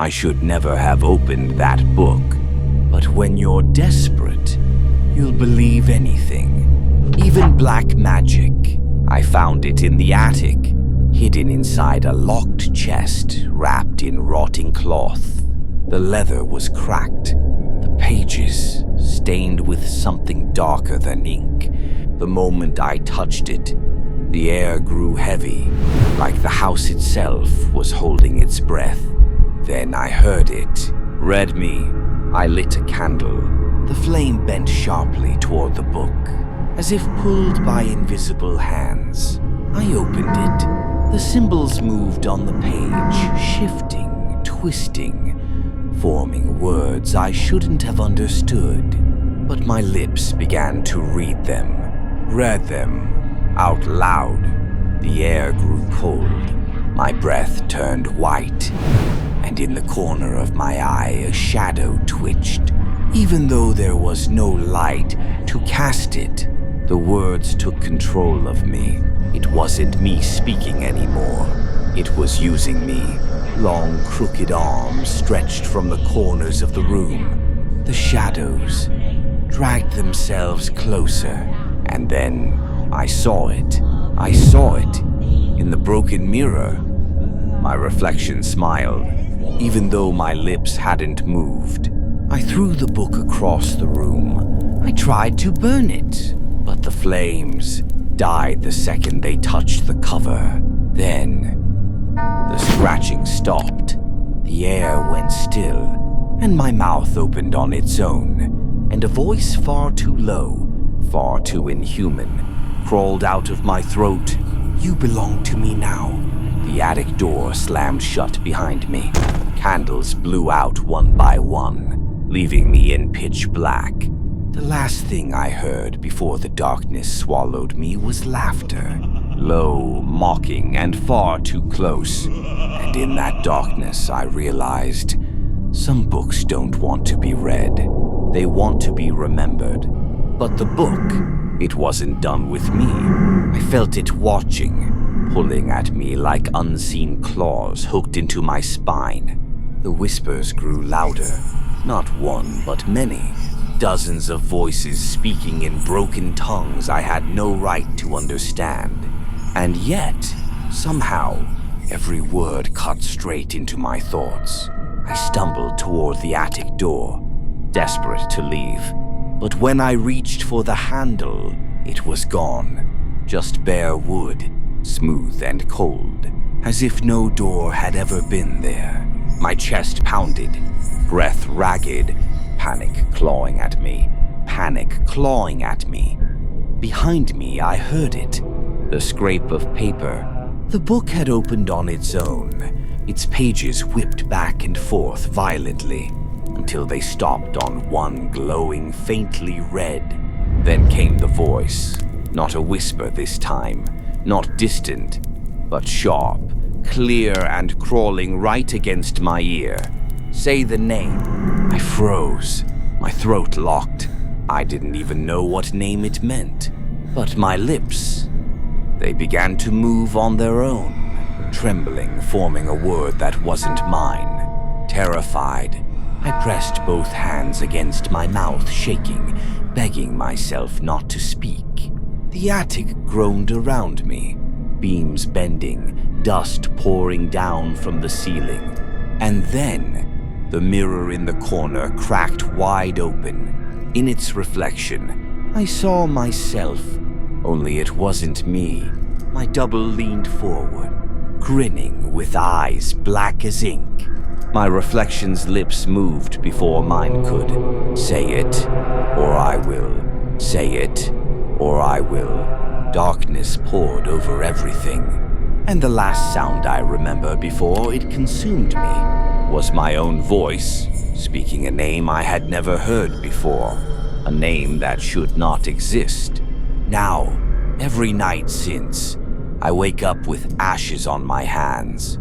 I should never have opened that book. But when you're desperate, you'll believe anything. Even black magic. I found it in the attic, hidden inside a locked chest wrapped in rotting cloth. The leather was cracked, the pages stained with something darker than ink. The moment I touched it, the air grew heavy, like the house itself was holding its breath. Then I heard it. Read me. I lit a candle. The flame bent sharply toward the book, as if pulled by invisible hands. I opened it. The symbols moved on the page, shifting, twisting, forming words I shouldn't have understood. But my lips began to read them, read them, out loud. The air grew cold. My breath turned white, and in the corner of my eye a shadow twitched. Even though there was no light to cast it, the words took control of me. It wasn't me speaking anymore. It was using me. Long, crooked arms stretched from the corners of the room. The shadows dragged themselves closer, and then I saw it. I saw it in the broken mirror. My reflection smiled, even though my lips hadn't moved. I threw the book across the room. I tried to burn it, but the flames died the second they touched the cover. Then, the scratching stopped. The air went still, and my mouth opened on its own, and a voice far too low, far too inhuman, crawled out of my throat. "You belong to me now." The attic door slammed shut behind me. Candles blew out one by one, leaving me in pitch black. The last thing I heard before the darkness swallowed me was laughter. Low, mocking, and far too close. And in that darkness I realized, some books don't want to be read. They want to be remembered. But the book, it wasn't done with me. I felt it watching, pulling at me like unseen claws hooked into my spine. The whispers grew louder, not one but many. Dozens of voices speaking in broken tongues I had no right to understand. And yet, somehow, every word cut straight into my thoughts. I stumbled toward the attic door, desperate to leave. But when I reached for the handle, it was gone. Just bare wood, smooth and cold, as if no door had ever been there. My chest pounded, breath ragged, panic clawing at me, panic clawing at me. Behind me, I heard it, the scrape of paper. The book had opened on its own, its pages whipped back and forth violently, until they stopped on one glowing faintly red. Then came the voice, not a whisper this time, not distant, but sharp, clear and crawling right against my ear. "Say the name." I froze, my throat locked. I didn't even know what name it meant. But my lips, they began to move on their own, trembling, forming a word that wasn't mine. Terrified, I pressed both hands against my mouth, shaking, begging myself not to speak. The attic groaned around me, beams bending, dust pouring down from the ceiling. And then, the mirror in the corner cracked wide open. In its reflection, I saw myself, only it wasn't me. My double leaned forward, grinning with eyes black as ink. My reflection's lips moved before mine could. "Say it, or I will. Say it, or I will." Darkness poured over everything, and the last sound I remember before it consumed me was my own voice, speaking a name I had never heard before, a name that should not exist. Now, every night since, I wake up with ashes on my hands,